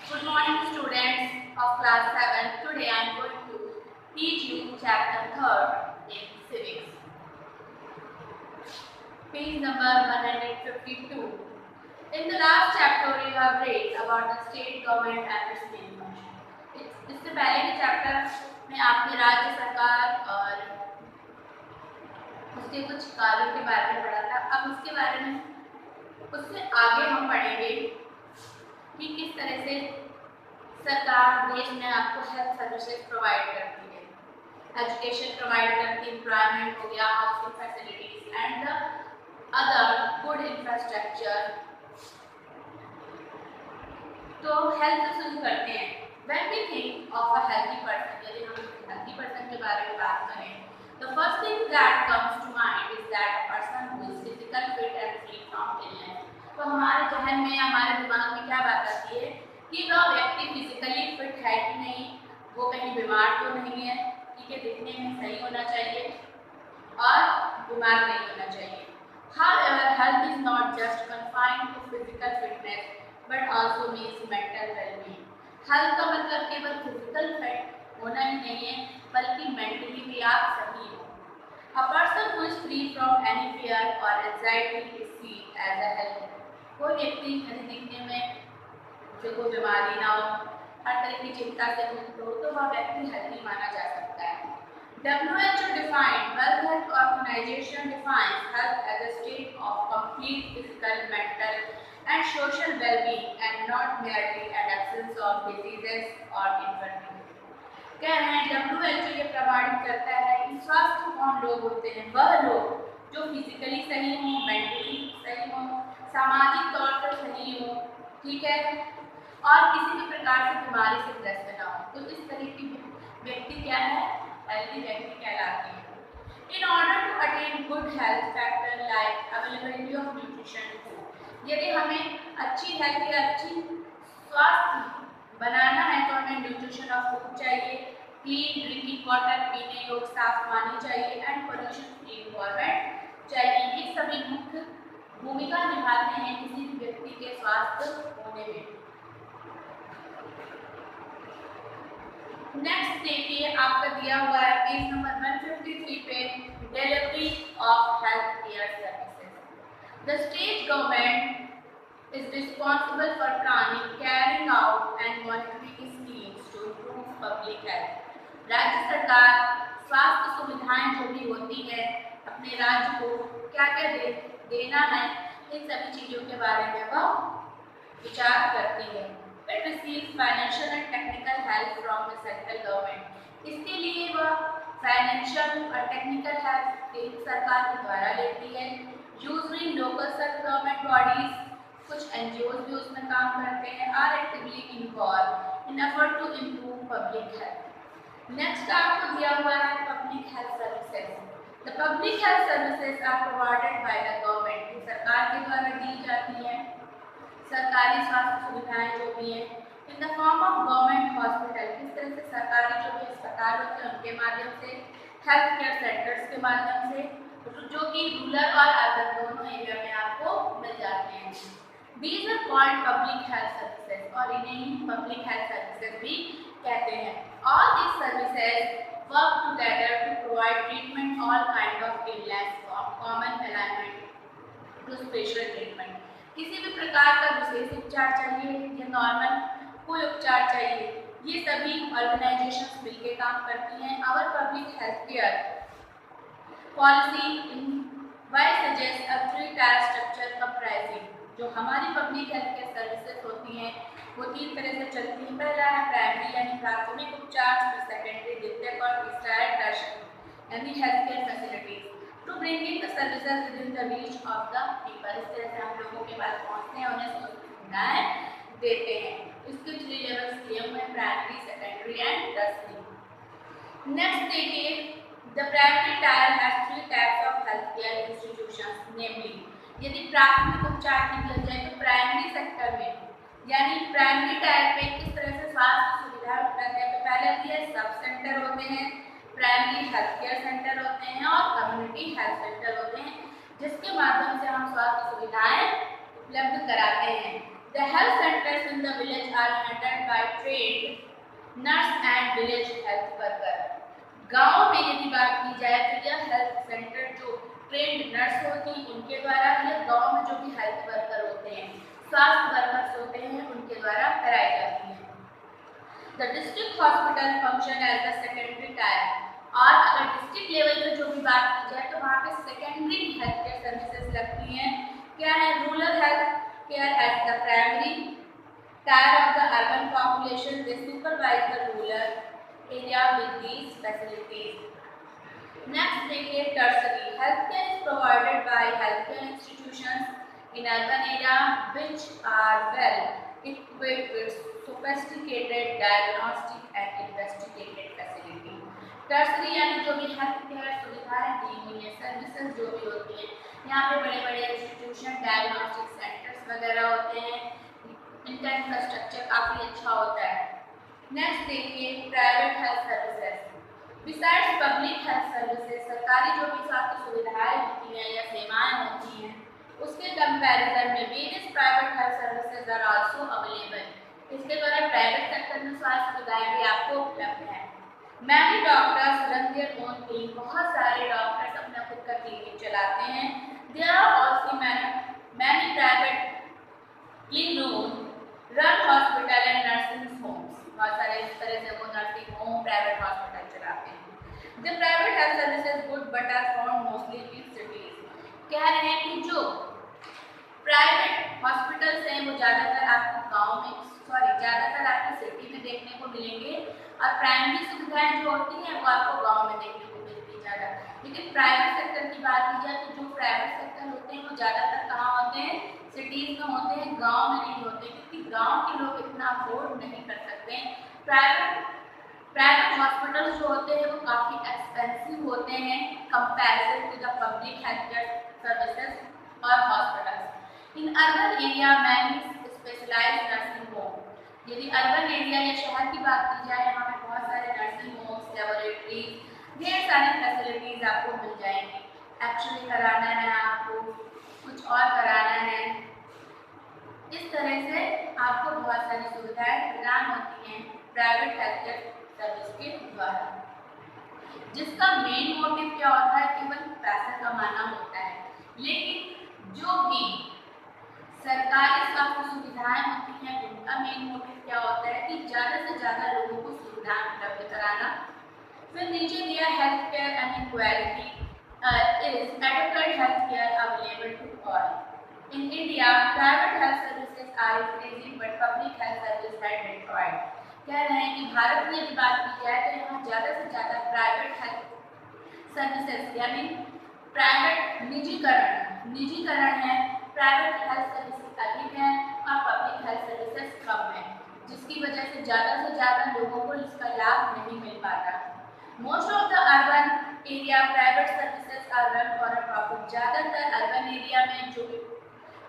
Good morning students of class 7. Today I am going to teach you chapter 3rd in civics. Page number 152. In the last chapter you have read about the state government and its main function. इससे पहले के chapter में आपने राज्य सरकार और उसके कुछ कार्यों के बारे में पढ़ा था। अब उसके बारे में उससे आगे हम पढ़ेंगे कि किस तरह से सरकार देश में आपको हेल्थ सर्विसेज प्रोवाइड करती है, एजुकेशन प्रोवाइड करती है, एम्प्लॉयमेंट हो गया, housing facilities and the other good infrastructure. तो हेल्थ से शुरू करते हैं। When we think of a healthy person, यदि हम हेल्दी पर्सन के बारे में बात करें, the first thing that comes to mind is that a person who is physical fit and free from illness. तो हमारे जहन में, हमारे दिमाग में क्या बात आती है कि वह व्यक्ति फिजिकली फिट है कि नहीं, वो कहीं बीमार तो नहीं है, ठीक है, दिखने में सही होना चाहिए और बीमार नहीं होना चाहिए। However, health is not just confined to physical fitness, but also means mental well-being. Health का मतलब केवल फिजिकल फिट होना ही नहीं है, बल्कि मेंटली भी आप सही हो। A person who is free from any fear or anxiety is seen as a healthy. कोई व्यक्ति यदि दिखने में जो कोई बीमारी ना हो, हर तरह की चिंता से मुक्त हो, तो वह व्यक्ति हेल्दी माना जा सकता है। WHO defined World Health Organization defines health as a state of complete physical, mental, and social well-being, and not merely an absence of diseases or infirmity. कह रहे हैं WHO ये प्रमाणित करता है कि स्वास्थ्य कौन लोग होते हैं? वह लोग जो फिजिकली सही हों, मेंटली सही हों, सामाजिक तौर पर सही हों, ठीक है, और किसी भी प्रकार से बीमारी से ग्रस्त ना हो। तो इस तरह की व्यक्ति क्या है? हेल्दी व्यक्ति कहलाते हैं। In order to attain good health factor like availability of nutrition food, यदि हमें अच्छी हेल्थ या अच्छी स्वास्थ्य बनाना है तो हमें न्यूट्रिशन ऑफ फूड चाहिए, क्लीन ड्रिंकिंग वाटर, पीने योग्य साफ पानी चाहिए, एंड पोल्यूशन फ्री एनवायरनमेंट चाहिए। ये सभी मुख्य भूमिका निभाते हैं किसी भी व्यक्ति के स्वास्थ्य होने में। नेक्स्ट देखिए, आपका दिया हुआ है पेज नंबर 153 पे, delivery of health care services. The state government is responsible for planning, caring out and monitoring schemes to improve public health. राज्य सरकार स्वास्थ्य सुविधाएं जो भी होती है अपने राज्य को क्या क्या देना है, इन सभी चीज़ों के बारे में वह विचार करती है। It receives financial and technical help from the central government. इसके लिए वह फाइनेंशियल और टेक्निकल हेल्प केंद्र सरकार के द्वारा लेती है। Usually local self government bodies, कुछ एनजीओज भी उसमें काम करते हैं, are actively involve in effort to improve public health. Next आपको दिया हुआ है public health services. The public health services are provided by the government, सरकार के द्वारा दी जाती है सरकारी स्वास्थ्य सुविधाएं जो भी हैं, in the form of government hospital, किस तरह से सरकारी जो भी अस्पताल होते हैं उनके माध्यम से, हेल्थ केयर सेंटर्स के माध्यम से, जो कि रूरल और अर्बन दोनों एरिया में आपको मिल जाते हैं। These are called public health services, और इन्हें पब्लिक हेल्थ सर्विसेज भी कहते हैं। All these services work together to provide treatment all kind of illness, from common alignment to special treatment. किसी भी प्रकार का विशेष उपचार चाहिए या नॉर्मल कोई उपचार चाहिए, ये सभी ऑर्गेनाइजेशंस मिलकर काम करती हैं। Our public health care policy in why suggest a 3-tier structure comprising, जो हमारी पब्लिक हेल्थ केयर सर्विसेज होती हैं वो 3 तरह से चलती हैं। पहला है प्राइमरी यानी प्राथमिक उपचार, सेकेंडरी द्वितीयक, और तीसरा है टर्शियरी यानी health care facilities to bringing the services within the reach of the people. इस तरह से हम लोगों के पास पहुंचते हैं, उन्हें सुविधाएं देते हैं। इसके 3 लेवल्स दिए हुए हैं, primary, secondary and tertiary. Next देखिए, the primary tier has 3 types of health care institutions, namely, यदि प्राथमिक उपचार की किया जाए तो प्राइमरी सेक्टर में यानी प्राइमरी टायर पे किस तरह से स्वास्थ्य सुविधाएं उपलब्ध है, तो पहले दिए सब सेंटर होते हैं, प्राइमरी हेल्थ केयर सेंटर होते हैं और कम्युनिटी हेल्थ सेंटर होते हैं, जिसके माध्यम से हम स्वास्थ्य सुविधाएं उपलब्ध कराते हैं। The health centers in the village are handled by trained nurse and village health worker. गांव में यदि बात की जाए तो यह हेल्थ सेंटर जो ट्रेंड नर्स होती हैं उनके द्वारा, यह गांव में जो भी हेल्थ वर्कर होते हैं, स्वास्थ्य वर्कर्स होते हैं, उनके द्वारा कराई जाती है। The district hospital function as the secondary tier. और अगर डिस्ट्रिक्ट लेवल पे जो भी बात की जाए तो वहाँ पे सेकेंडरी हेल्थ केयर सर्विसेज लगती हैं। क्या है? Rural health care as the primary tier of the urban population. They supervise the rural area with these facilities. Next देखिए tertiary. Healthcare is provided by healthcare institutions in urban area which are well equipped with sophisticated diagnostic and investigative facility. Tertiary यानी जो भी health care सुविधाएं दी हुई है, services जो भी होती हैं, यहाँ पे बड़े बड़े इंस्टीट्यूशन, डायग्नोस्टिक सेंटर्स वगैरह होते हैं, इनका इंफ्रास्ट्रक्चर काफ़ी अच्छा होता है। नेक्स्ट देखिए private health services. Besides public health services, सरकारी जो भी स्वास्थ्य सुविधाएं होती हैं या सेवाएं होती हैं, उसके कंपैरिजन में various private health services are also available. इसके द्वारा प्राइवेट सेक्टर में स्वास्थ्य सुविधाएं भी आपको उपलब्ध हैं। Many doctors run their own clinic. बहुत सारे डॉक्टर्स अपना खुद का क्लिनिक चलाते हैं। There are also many privately run hospital and nursing homes. बहुत सारे इस तरह से वो नर्सिंग होम, प्राइवेट हॉस्पिटल चलाते हैं। The private health services good but are found mostly in cities. कह रहे हैं कि जो प्राइवेट हॉस्पिटल्स हैं वो ज़्यादातर आपको गाँव में, ज़्यादातर आपको सिटी में देखने को मिलेंगे, और प्राइमरी सुविधाएं जो होती हैं वो आपको गांव में देखने को मिलती है ज़्यादा। लेकिन प्राइवेट सेक्टर की बात की जाए तो जो प्राइवेट सेक्टर होते हैं वो ज़्यादातर कहाँ होते हैं? सिटीज़ में होते हैं, गांव में नहीं होते, क्योंकि गांव के लोग इतना अफोर्ड नहीं कर सकते। प्राइवेट हॉस्पिटल्स जो होते हैं वो काफ़ी एक्सपेंसिव होते हैं comparison to the public health care services और hospitals. In urban area many specialised nursing home. यदि अर्बन एरिया या शहर की बात की जाए, यहाँ पे बहुत सारे नर्सिंग होम्स, लेबोरेटरीज, ढेर सारी फैसिलिटीज आपको मिल जाएंगी। एक्सरे कराना है आपको, कुछ और कराना है, इस तरह से आपको बहुत सारी सुविधाएं प्रदान होती हैं प्राइवेट हेल्थ केयर सर्विस के द्वारा, जिसका मेन मोटिव क्या होता है? केवल पैसा कमाना होता है। लेकिन जो भी सरकारी स्वास्थ्य सुविधाएं होती हैं उनका मेन मोटिव क्या होता है कि ज़्यादा से ज़्यादा लोगों को सुविधाएं उपलब्ध कराना। फिर नीचे दिया health care inequality is adequate health care available to all. In India private health services are increasing but public health service had declined. कह रहे हैं कि भारत में यदि बात की जाए तो यहाँ ज़्यादा से ज़्यादा प्राइवेट हेल्थ सर्विसेज यानी प्राइवेट निजीकरण है, प्राइवेट हेल्थ सर्विसेज अधिक हैं और पब्लिक हेल्थ सर्विसेज कम है, जिसकी वजह से ज़्यादा लोगों को इसका लाभ नहीं मिल पाता। Most of the urban area private services are run for a profit. ज़्यादातर अर्बन एरिया में जो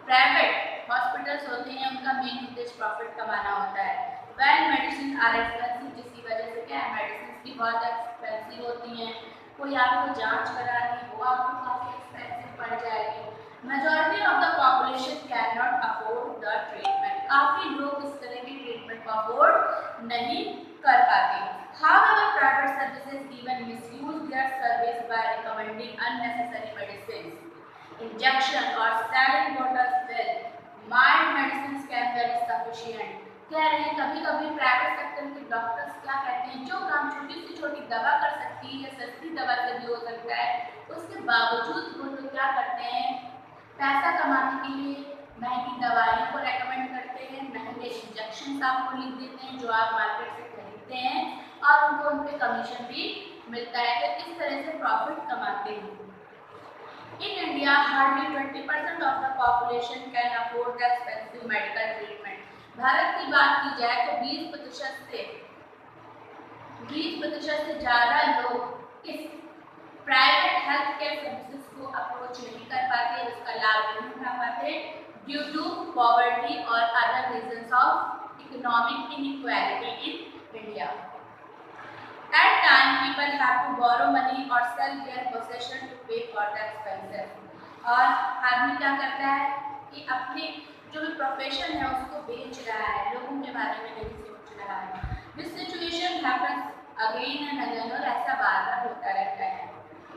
प्राइवेट हॉस्पिटल्स होते हैं उनका मेन उद्देश्य प्रॉफिट कमाना होता है। वेल मेडिसिन आर एक्सपेंसिव, जिसकी वजह से क्या है, मेडिसिन भी बहुत एक्सपेंसिव होती हैं। कोई आपको जांच करानी वो आपको काफ़ी एक्सपेंसिव पड़ जाएगी। Majority of the population can not afford the treatment. काफ़ी लोग इस तरह की ट्रीटमेंट को अफोर्ड नहीं कर पाते। However, private services even misuse their service by recommending unnecessary medicines, injection or selling bottles well. Mild medicines can be sufficient. कह रहे हैं कभी कभी प्राइवेट सेक्टर के डॉक्टर्स क्या कहते हैं, जो काम छोटी से छोटी दवा कर सकती है या सस्ती दवा से भी हो सकता है, उसके बावजूद वो लोग क्या करते हैं, पैसा कमाने के लिए महंगी दवाइयों को रेकमेंड करते हैं, महंगे इंजेक्शन आपको लिख देते हैं जो आप मार्केट से खरीदते हैं और उनको उन पर कमीशन भी मिलता है, तो इस तरह से प्रॉफिट कमाते हैं। In India, hardly 20% of the population can afford the expensive medical treatment. Bharat की बात की जाए तो 20% से ज़्यादा लोग इस प्राइवेट हेल्थ केयर सर्विसेज को अप्रोच नहीं कर पाते, उसका लाभ नहीं उठा पाते ड्यू टू पॉवर्टी और other reasons of economic inequality in India. At time, people have to borrow money or sell their possession to pay for the expenses. और आदमी क्या करता है कि अपने जो भी प्रोफेशन है उसको बेच रहा है, लोगों के बारे में नहीं सोच रहा है। This situation happens again and again, और ऐसा बार बार होता रहता है।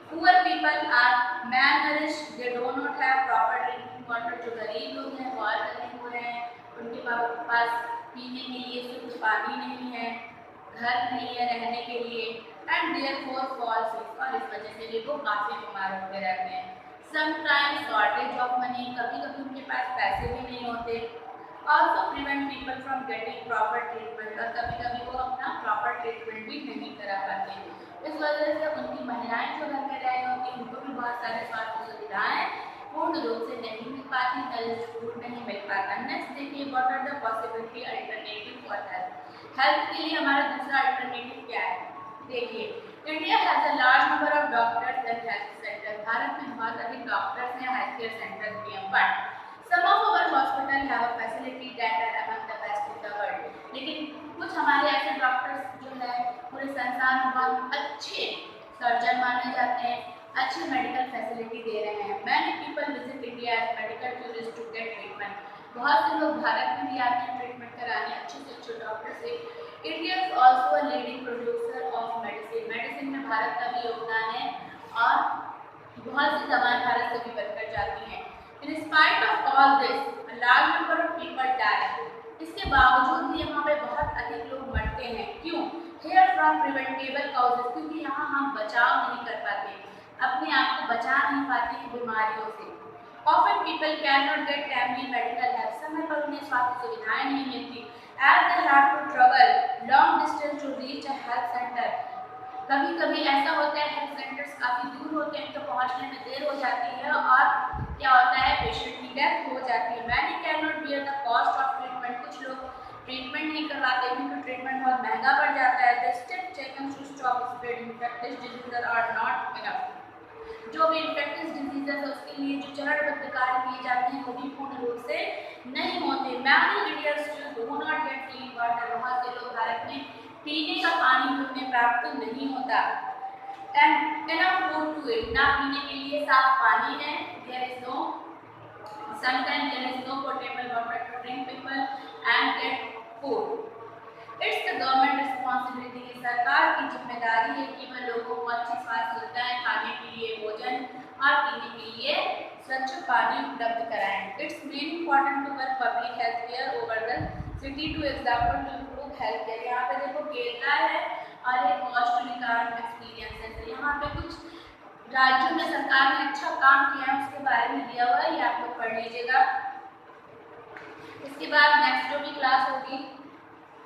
Poor people are malnourished, they do not have proper drinking water। जो गरीब लोग हैं बहुत गरीब हो रहे हैं, उनके पास पीने के लिए शुद्ध पानी नहीं है, घर नहीं है रहने के लिए, एंड देयरफॉर फॉल सिक, और इस वजह से भी वो काफ़ी बीमार होते रहते हैं। समटाइम्स शॉर्टेज ऑफ मनी, कभी कभी उनके पास पैसे भी नहीं होते। Also prevent people from getting proper treatment, और कभी कभी वो अपना प्रॉपर ट्रीटमेंट भी नहीं करा पाते। इस वजह से उनकी महिलाएं जो घर में रह रही होती उनको भी बहुत सारे स्वास्थ्य सुविधाएं पूर्ण रूप से नहीं मिल पाती, फूड नहीं मिल पाता। नेक्स्ट देखिए, what are the possibility alternative for health. Health के लिए हमारा दूसरा अल्टरनेटिव क्या है? देखिए, India has a large number of doctors and health center. Bharat में बहुत अधिक डॉक्टर्स हैं, हेल्थ केयर सेंटर भी हैं, but some of our hospital have a facility that are among the best in the world. लेकिन कुछ हमारे ऐसे डॉक्टर्स जो है पूरे संसार में बहुत अच्छे सर्जन माने जाते हैं, अच्छी मेडिकल फैसिलिटी दे रहे हैं। Many people visit India as medical tourist to get treatment. बहुत से लोग भारत में भी आते हैं ट्रीटमेंट कराने अच्छे से अच्छे डॉक्टर से। India is also a leading producer of medicine. Medicine में भारत का भी योगदान है, और बहुत सी दवाएं भारत से भी बनकर जाती हैं। In spite of all this, a large number of people die. इसके बावजूद भी यहाँ पे बहुत अधिक लोग मरते हैं। क्यों? हेयर फ्रॉम प्रिवेंटेबल कॉजेज, क्योंकि यहाँ हम बचाव नहीं कर पाते, अपने आप को बचा नहीं पाते हैं बीमारियों से। Often people cannot get timely medical help, समय पर उन्हें स्वास्थ्य सुविधाएं नहीं मिलती, as they have to travel long distance to reach a health center। कभी कभी ऐसा होता है हेल्थ सेंटर्स काफ़ी दूर होते हैं, तो पहुंचने में देर हो जाती है, और क्या होता है पेशेंट की डेथ हो जाती है। Many can not bear the cost of treatment. कुछ लोग ट्रीटमेंट नहीं करवाते क्योंकि ट्रीटमेंट बहुत महंगा पड़ जाता है। The step taken to stop spread infectious diseases are not enough. जो भी इन्फेक्टियस डिजीजेस है उसके लिए जो चरणबद्ध कार्य किए जाते हैं वो भी पूर्ण रूप से नहीं होते। Many Indians do not gate clean water. बहुत से लोग भारत में पीने का पानी भी उन्हें प्राप्त नहीं होता। And enough food to eat, ना पीने के लिए साफ पानी है। There is no sometimes there is no potable water to drink people and get food। It's the government responsibility। सरकार की जिम्मेदारी है कि वह लोगों को अच्छी स्वास्थ्य सुविधाएं, खाने के लिए भोजन और पीने के लिए स्वच्छ पानी उपलब्ध कराएं। It's really important to work public health care over the city to example to improve health care। यहाँ पे देखो केरला है और एक ऑस्ट्रेलियन एक्सपीरियंस है। यहाँ पे कुछ राज्यों में सरकार ने अच्छा काम किया है, उसके बारे में दिया हुआ है, ये आप लोग पढ़ लीजिएगा। इसके बाद नेक्स्ट जो भी क्लास होगी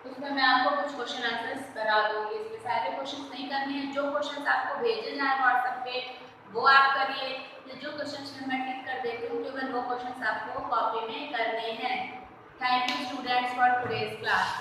उसमें मैं आपको कुछ क्वेश्चन आंसर्स करा दूंगी। इसमें सारे क्वेश्चन नहीं करने हैं, जो क्वेश्चन आपको भेजे जाए व्हाट्सएप पे वो आप करिए, जो क्वेश्चन मैं टिक कर देती हूँ केवल वो क्वेश्चन आपको कॉपी में करने हैं। Thank you students for today's class.